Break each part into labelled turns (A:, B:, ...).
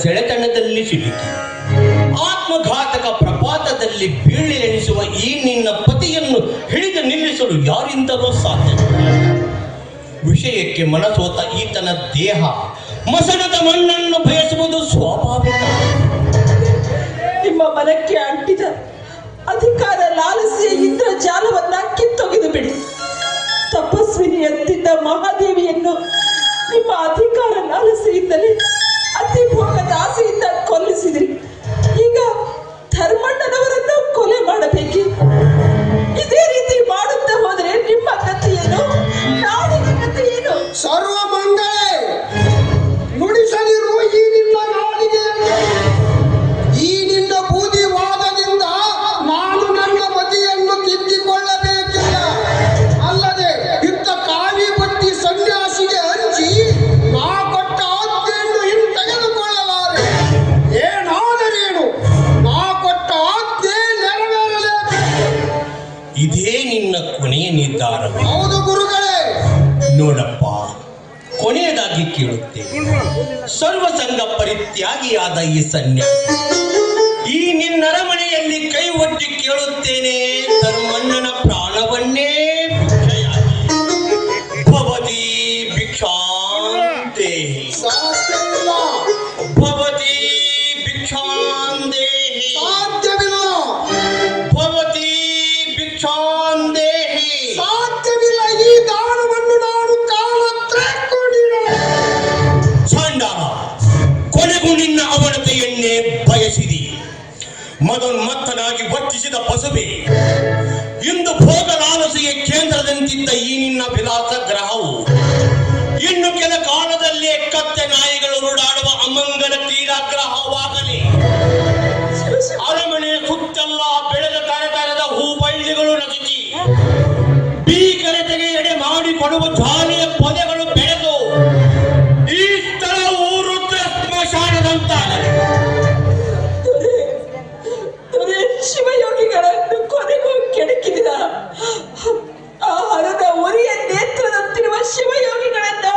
A: ಸೆಳೆತನದಲ್ಲಿ ಸಿಲುಕಿ ಆತ್ಮಘಾತಕ ಪ್ರಪಾತದಲ್ಲಿ ಬೀಳೆಣಿಸುವ ಈ ನಿನ್ನ ಪತಿಯನ್ನು ಹಿಡಿದು ನಿಲ್ಲಿಸಲು ಯಾರಿಂದಲೂ ಸಾಧ್ಯವಿಲ್ಲ. ವಿಷಯಕ್ಕೆ ಮನಸೋತ ಈತನ ದೇಹ ಮಸಣದ ಮಣ್ಣನ್ನು ಬಯಸುವುದು ಸ್ವಾಭಾವಿಕ.
B: ನಿಮ್ಮ ಮನಕ್ಕೆ ಅಂಟಿದ ಅಧಿಕಾರ ಲಾಲಸೆಯ ಇಂದ್ರಜಾಲವನ್ನ ಕಿತ್ತೊಗೆದು ಬಿಡಿ. ತಪಸ್ವಿನಿ ಎತ್ತಿದ್ದ ಮಹಾದೇವಿಯನ್ನು ನಿಮ್ಮ ಅಧಿಕಾರ ಲಾಲಸೆಯಿಂದಲೇ ಅತಿ ಭೋಗದ ಆಸೆಯಿಂದ ಕೊಲ್ಲಿಸಿದ್ರಿ. ಈಗ ಧರ್ಮಣ್ಣನವರನ್ನು ಕೊಲೆ ಮಾಡಬೇಕಿ. ಇದೇ ರೀತಿ ಮಾಡುತ್ತಾ ಹೋದರೆ ನಿಮ್ಮ ಗತಿ ಏನು, ನಾಡಿನ ಗತಿ ಏನು?
C: ಸರ್ವ ಮಂಗಳೇ ನುಡಿಸಲಿರುವ ಈ ನಿನ್ನ ನಾಡಿಗೆ, ಈ ನಿನ್ನ ಬೂದಿವಾದದಿಂದ ನಾನು ನನ್ನ ಮತಿಯನ್ನು ತಿದ್ದಿಕೊಳ್ಳಬೇಕಿಲ್ಲ. ಅಲ್ಲದೆ ಇತ್ತ ಕಾವಿ ಬಟ್ಟಿ ಸನ್ಯಾಸಿಗೆ ಹಂಚಿ ನಾ ಕೊಟ್ಟ ಆಜ್ಞೆಯನ್ನು ಇನ್ನು ತೆಗೆದುಕೊಳ್ಳಲಾರೆ. ಏನಾದರೇನು ನಾ ಕೊಟ್ಟ ಆಜ್ಞೆ ನೆರವೇರಲೇಬೇಕು.
A: ಇದೇ ನಿನ್ನ ಕೊನೆಯ ನಿರ್ಧಾರ?
C: ಹೌದು ಗುರುಗಳೇ.
A: ನೋಡಪ್ಪ, ಕೊನೆಯದಾಗಿ ಕೇಳುತ್ತೇನೆ. ಸರ್ವಸಂಗ ಪರಿತ್ಯಾಗಿಯಾದ ಈ ಸನ್ಯಾಸಿ ಈ ನಿನ್ನರಮನೆಯಲ್ಲಿ ಕೈ ಒಡ್ಡಿ ಕೇಳುತ್ತೇನೆ, ಧರ್ಮಣ್ಣನ ಪ್ರಾಣವನ್ನೇ ಭಿಕ್ಷೆಯಾಗಿ ಭವತಿ ಭಿಕ್ಷಾಂದೇಹಿ,
C: ಸಾಧ್ಯವಿಲ್ಲ,
A: ಭವತಿ ಭಿಕ್ಷಾಂದೇಹಿ,
C: ಸಾಧ್ಯವಿಲ್ಲ,
A: ಭವತಿ ಭಿಕ್ಷಾಂದೇಹಿ.
C: ಸಾಧ್ಯವಿಲ್ಲ. ಈ ದಾನವನ್ನು ನಾನು ಕಾಲ
A: ಚಾಂಡಾಲ, ಕೊನೆಗೂ ನಿನ್ನ ಅವನತೆಯನ್ನೇ ಬಯಸಿದಿ. ಮದೋನ್ಮತ್ತನಾಗಿ ವರ್ತಿಸಿದ ಪಸುಬೆ, ಇಂದು ಭೋಗ ಲಾಲಸೆಯ ಕೇಂದ್ರದಂತಿದ್ದ ಈ ನಿನ್ನ ವಿಲಾಸ ಗ್ರಹವು ಇನ್ನು ಕೆಲ ಕಾಲದಲ್ಲೇ ಕತ್ತೆ ನಾಯಿಗಳು ಓಡಾಡುವ ಅಮಂಗಲ ಕ್ರೀಡಾಗ್ರಹವಾಗಲಿ. ಅರಮನೆಯ ಸುತ್ತೆಲ್ಲ ಬೆಳೆದ ತರತರದ ಹೂಬಳ್ಳಿಗಳು ರಚಿಸಿ ಭೀಕರತೆಗೆ ಎಡೆ ಮಾಡಿಕೊಡುವ ಜ್ವಾಲೆಯ ಪೊದೆಗಳು ಬೆಳೆದು ಈ ಸ್ಥಳವು ರುದ್ರ ಸ್ಮಶಾನದಂತಾಗಲಿ.
B: ಶಿವಯೋಗಿಗಳನ್ನು ಕೊನೆಗೂ ಕೆಣಕಿದ ಆ ಹರದ ಉರಿಯ ನೇತ್ರದಂತಿರುವ ಶಿವಯೋಗಿಗಳನ್ನ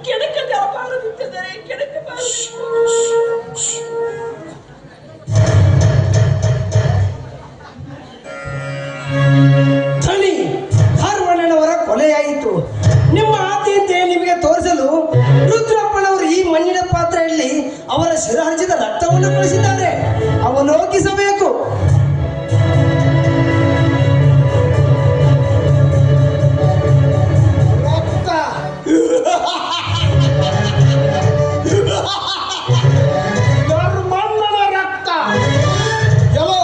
B: ಕೆಣಕಬಾರದಿದ್ದರೆ ಕೆಣಕಬಾರದು.
D: ಧಣಿ, ಧರ್ಮಣ್ಣನವರ ಕೊಲೆಯಾಯಿತು. ನಿಮ್ಮ ಆದ್ಯತೆ ನಿಮಗೆ ತೋರಿಸಲು ರುದ್ರಪ್ಪನವರು ಈ ಮಣ್ಣಿನ ಪಾತ್ರೆಯಲ್ಲಿ ಅವರ ಶಿರಾರ್ಜಿತ ರಕ್ತವನ್ನು ಕಳಿಸಿದ್ದಾರೆ. ಅವಲೋಕಿಸಬೇಕು.
C: ರಕ್ತ ಧರ್ಮಣ್ಣನ ರಕ್ತ. ಎಲ್ಲೋ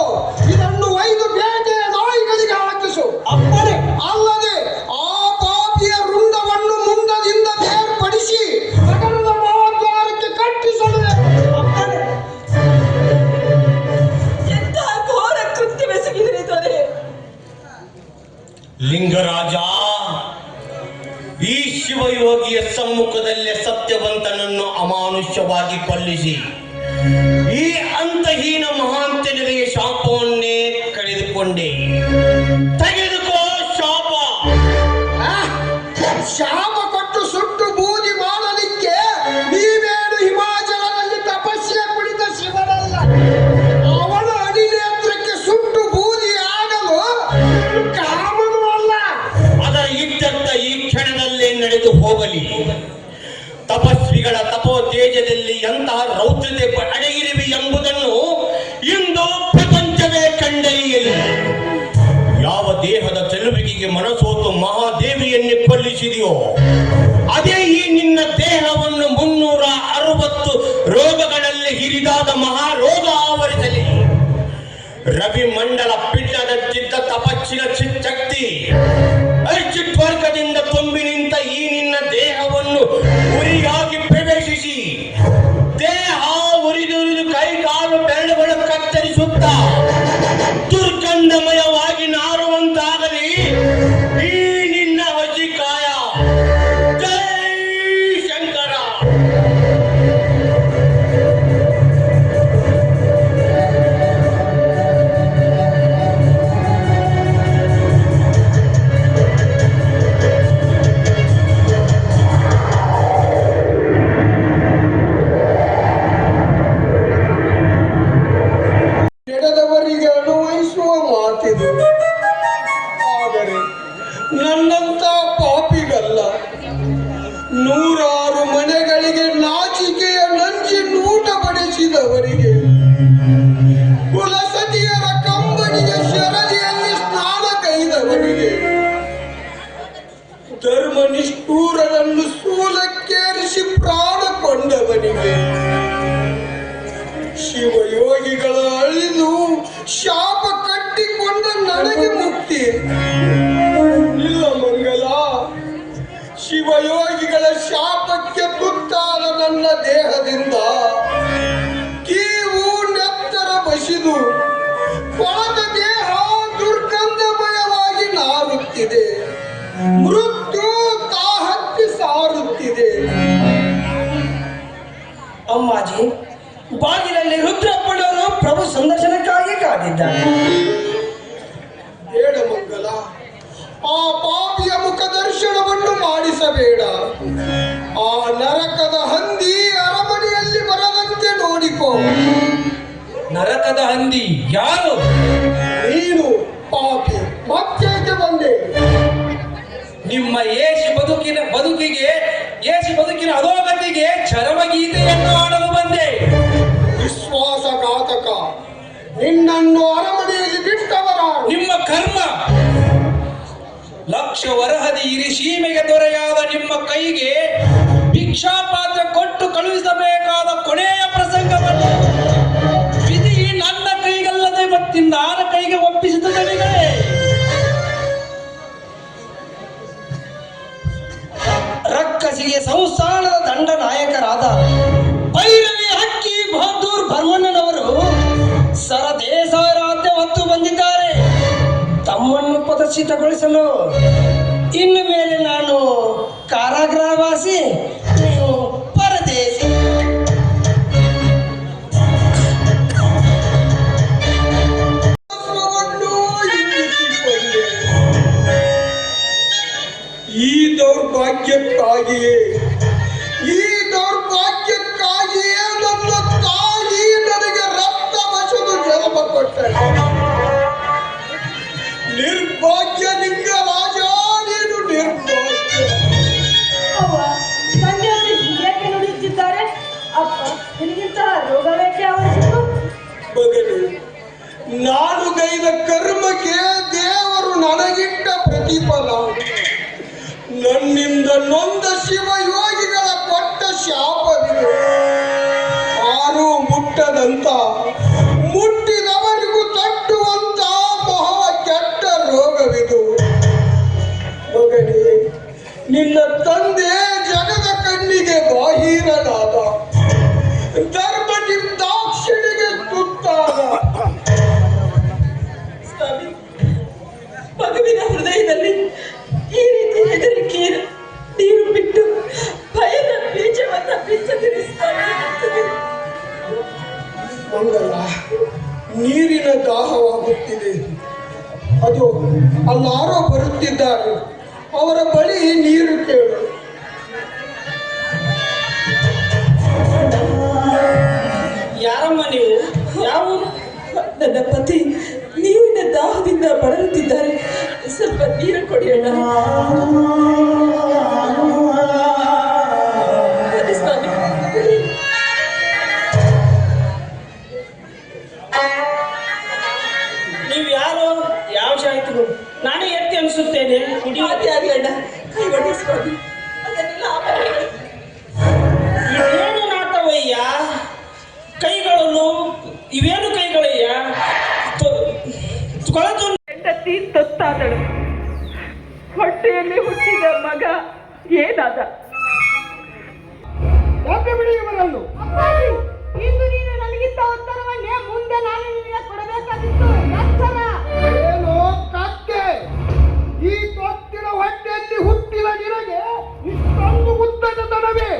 C: ಇದನ್ನು ಒಯ್ದು ಬೇಟೆಯ ನಾಯಿಗಳಿಗೆ ಹಾಕಿಸು.
D: ಅಪ್ಪಣೆ.
C: ಅಲ್ಲದೆ ಆ ಪಾಪಿಯ ರುಂಡವನ್ನು ಮುಂಡದಿಂದ ಬೇರ್ಪಡಿಸಿ ನಗರದ ಮಹಾದ್ವಾರಕ್ಕೆ ಕಟ್ಟಿಸಲು.
D: ಅಪ್ಪಣೆ.
B: ಎಂತಹ ಘೋರ ಕೃತ್ಯವೆಸಗಿದರೆ ದೊರೆ.
A: ಲಿಂಗರಾಜ, ಈ ಶಿವಯೋಗಿಯ ಸಮ್ಮುಖದಲ್ಲೇ ಸತ್ಯವಂತನನ್ನು ಅಮಾನುಷ್ಯವಾಗಿ ಕೊಲ್ಲಿಸಿ ಈ ಅಂತಹೀನ ಮಹಾಂತನಿಗೆ ಶಾಪವನ್ನೇ ಕಳೆದುಕೊಂಡೆ. ತೆಗೆದುಕೋ ಶಾಪ.
C: ಶಾಪ ಕೊಟ್ಟು ಸುಟ್ಟು ಬೂದಿ ಮಾಡಲಿಕ್ಕೆ ನೀವೇನು ಹಿಮಾಚಲದಲ್ಲಿ ತಪಸ್ಸಿಗೆ ಕುಳಿತ ಶಿವನಲ್ಲ. ಅವನ ಅಡಿನೇತ್ರಕ್ಕೆ ಸುಟ್ಟು ಬೂದಿ ಆಗಲು ಕಾಮನು ಅಲ್ಲ.
A: ಅದರ ಇದ್ದತ್ತ ಈ ಕ್ಷಣದಲ್ಲೇ ನಡೆದು ಹೋಗಲಿ. ತಪಸ್ವಿಗಳ ತಪೋ ತೇಜದಲ್ಲಿ ಎಂತಹ ರೌದ್ರತೆ ಅಡಗಿರುವೆ ಎಂಬುದನ್ನು ಇಂದು ಪ್ರಪಂಚವೇ ಕಂಡರಿಯಲಿ. ಯಾವ ದೇಹದ ಚೆಲುವಿಕೆಗೆ ಮನಸೋತು ಮಹಾದೇವಿಯನ್ನೇ ಕೊಲ್ಲಿಸಿದೆಯೋ ಅದೇ ಈ ನಿನ್ನ ದೇಹವನ್ನು 360 ರೋಗಗಳಲ್ಲಿ ಹಿರಿದಾದ ಮಹಾರೋಗ ಆವರಿಸಲಿ. ರವಿ ಮಂಡಲ ಪಿಂಡದಂತಿದ್ದ ತಪಸ್ಸಿನ ಚಿತ್ತಕ್ತಿ ಅರ್ಚಿತ್ವರ್ಗದಿಂದ ತುಂಬಿ ನಿಂತ ಈ ನಿನ್ನ ದೇಹವನ್ನು ಉರಿಯಾಗಿ ಪ್ರವೇಶಿಸಿ ದೇಹ ಉರಿದುರಿದು ಕೈಕಾಲು ಬೆರಳುಗಳು ಕತ್ತರಿಸುತ್ತ ದುರ್ಗಂಧಮಯವಾಗಿ ನಾರುವಂತಾಗಲಿ ಈ ನಿನ್ನ ವಜಿಕಾಯ. ಜೈ ಶಂಕರ.
C: ನೂರಾರು ಮನೆಗಳಿಗೆ ನಾಚಿಕೆಯ ನಂಚಿನೂಟ ಬಡಿಸಿದವರಿಗೆ, ಕುಲಸತಿಯರ ಕಂಬನಿಗೆ ಶರದಿಯಲ್ಲಿ ಸ್ನಾನ ಕೈದವರಿಗೆ, ಧರ್ಮ ನಿಷ್ಠೂರನನ್ನು ಸೂಲಕ್ಕೇರಿಸಿ ಪ್ರಾಣ ಕೊಂಡವನಿಗೆ, ಶಿವಯೋಗಿಗಳ ಅಳಿದು ಶಾಪ ಕಟ್ಟಿಕೊಂಡ ನನಗೆ ಮುಕ್ತಿ ಇಲ್ಲ ಮಂಗಲ. ಶಿವಯೋಗಿಗಳ ಶಾಪಕ್ಕೆ ತುತ್ತಾದ ನನ್ನ ದೇಹದಿಂದ ಕೀವು ನೆತ್ತರ ಬಸಿದು ಕೊಳದ ದೇಹ ದುರ್ಗಂಧಮಯವಾಗಿ ನಾರುತ್ತಿದೆ. ಮೃತ್ಯು ತಾಹತ್ತಿ ಸಾರುತ್ತಿದೆ.
D: ಅಮ್ಮಾಜಿ, ಬಾಗಿಲಲ್ಲಿ ರುದ್ರಪ್ಪನವರು ಪ್ರಭು ಸಂದರ್ಶನಕ್ಕಾಗಿ ಕಾದಿದ್ದಾರೆ.
C: ಬೇಡ ಮಂಗಲ, ಆ ಪಾಪಿಯ ಮುಖ ದರ್ಶನವನ್ನು ಮಾಡಿಸಬೇಡ. ಆ ನರಕದ ಹಂದಿ ಅರಮನೆಯಲ್ಲಿ ಬರದಂತೆ ನೋಡಿಕೋ.
A: ನರಕದ ಹಂದಿ ಯಾರು?
C: ನೀನು ಪಾಪಿ, ಮತ್ತೇಕೆ ಬಂದೆ?
A: ನಿಮ್ಮ ಏಷಿ ಬದುಕಿನ ಅಧೋಗತಿಗೆ ಚರಮಗೀತೆಯನ್ನು ಹಾಡಲು ಬಂದೆ.
C: ವಿಶ್ವಾಸಘಾತಕ, ನಿನ್ನನ್ನು ಅರಮನೆಯಲ್ಲಿ ಬಿಟ್ಟವರ
A: ನಿಮ್ಮ ಕರ್ಮ. ಲಕ್ಷ ವರಹದಿ ಇರಿ ಸೀಮೆಗೆ ದೊರೆಯಾದ ನಿಮ್ಮ ಕೈಗೆ ಭಿಕ್ಷಾ ಪಾತ್ರ ಕೊಟ್ಟು ಕಳುಹಿಸಬೇಕಾದ ಕೊನೆಯ ಪ್ರಸಂಗವನ್ನು ವಿಧಿ ನನ್ನ ಕೈಗಲ್ಲದೆ ಮತ್ತಿನ್ನಾರ ಕೈಗೆ ಒಪ್ಪಿಸಿದ ತಡೆಗಳೇ.
D: ರಕ್ಕಸಿಗೆ ಸಂಸ್ಥಾನದ ದಂಡ ನಾಯಕರಾದ ಭೈರವಿ ಹಕ್ಕಿ ಬಹದ್ದೂರ್ ಬರ್ಮಣ್ಣನವರು ಸರದೇಸಾರಾಧ್ಯ ಹೊತ್ತು ಬಂದಿದ್ದಾರೆ. ತಮ್ಮನ್ನು ಪ್ರದರ್ಶಿತಗೊಳಿಸಲು ಇನ್ನು ಮೇಲೆ ನಾನು ಕಾರಾಗೃಹವಾಸಿ, ನೀವು ಪರದೇಶಿ.
C: ಈ ದೌರ್ಭಾಗ್ಯಕ್ಕಾಗಿಯೇ ನನ್ನ ತಾಯಿ ನನಗೆ ರಕ್ತ ಬಸದು ಜನ್ಮ ಕೊಟ್ಟಳು. ನಿರ್ಭಾಗ್ಯ ಲಿಂಗರಾಜ, ನೀನು ನಿರ್ಭಾಗ್ಯ.
B: ಅವ್ವ, ತಂದೆಯವರು ಹೀಗೇಕೆ ನುಡಿಯುತ್ತಿದ್ದಾರೆ? ಅಪ್ಪ, ನಿನಗಿಂತಹ ರೋಗವೇಕೆ ಆವರಿಸಿತು?
C: ಮಗನೇ, ನಾನು ಗೈದ ಕರ್ಮಕ್ಕೆ ದೇವರು ನನಗಿಟ್ಟ ಪ್ರತಿಫಲ. ನನ್ನಿಂದ ನೊಂದ ಶಿವಯೋಗಿಗಳ ಕೊಟ್ಟ ಶಾಪವಿದೆ. ಯಾರೂ ಮುಟ್ಟದಂತ, ಮುಟ್ಟಿದವರಿಗೂ ತಟ್ಟುವಂತ ಮಹಾ ಕೆಟ್ಟ ರೋಗವಿದು. ಮಗನೇ, ನಿನ್ನ ತಂದೆ ಜಗದ ಕಣ್ಣಿಗೆ ಬಾಹಿರನಾದ, ಧರ್ಮ ನಿರ್ದಾಕ್ಷಿಣಿಗೆ ತುತ್ತಾದ.
B: ಸ್ವಾಮಿ, ಮಗುವಿನ ಹೃದಯದಲ್ಲಿ ಈ ರೀತಿ ಹೆದರಿಕೆ ನೀರು ಬಿಟ್ಟು ಭಯದ ಬೀಜವನ್ನ ಬಿತ್ತದಿರಿ ಸ್ವಾಮಿ.
C: ಮಂಗಲ, ನೀರಿನ ದಾಹವಾಗುತ್ತಿದೆ. ಅದು ಅಲ್ಲಾರೋ ಬರುತ್ತಿದ್ದಾರೆ, ಅವರ ಬಳಿ ನೀರು ಕೇಳು.
D: ಯಾರಮ್ಮ ನೀವು? ಯಾವ?
B: ನನ್ನ ಪತಿ ನೀರಿನ ದಾಹದಿಂದ ಬಳಲುತ್ತಿದ್ದಾರೆ, ಸ್ವಲ್ಪ ನೀರು ಕೊಡಿಯೋಣ. ಬನ್ನಿ ಸ್ವಾಮಿ.
D: ನೀವು ಯಾರು? ಯಾವ ಶಾಹಿತಿಗಳು? ನಾನು ಎತ್ತಿ ಅನಿಸುತ್ತೇನೆ.
B: ಅದೇ ಆಗಲ್ಲ, ಕೈ ಒಡಿಸ್ಕೊಂಡು ಅದನ್ನೆಲ್ಲ ಆಮೇಲೆ ಹೇಳಿ.
D: ಇವೇನು ನಾಟವಯ್ಯ? ಕೈಗಳನ್ನು ಇವೇನು ಕೈಗಳಯ್ಯ? ಕೊಳತು
B: ಹೆಂಡತಿ ತೊತ್ತಾದಳು, ಹೊಟ್ಟೆಯಲ್ಲಿ ಹುಟ್ಟಿದ ಮಗ ಏನಾದ?
C: ಯಾಕೆ ಬಿಡಿ ಇವರನ್ನು?
E: ಇಂದು ನೀನು ನನಗಿದ್ದ ಉತ್ತರವನ್ನೇ ಮುಂದೆ ನಾನು ನಿನಗೆ ಕೊಡಬೇಕಾಗಿತ್ತು. ಎಚ್ಚರ!
C: ಏನೋ ಕಕ್ಕೆ, ಈ ತೊತ್ತಿನ ಹೊಟ್ಟೆಯಲ್ಲಿ ಹುಟ್ಟಿದ ನಿನಗೆ ಇಷ್ಟೊಂದು ಉದ್ದದ ತನವೇ?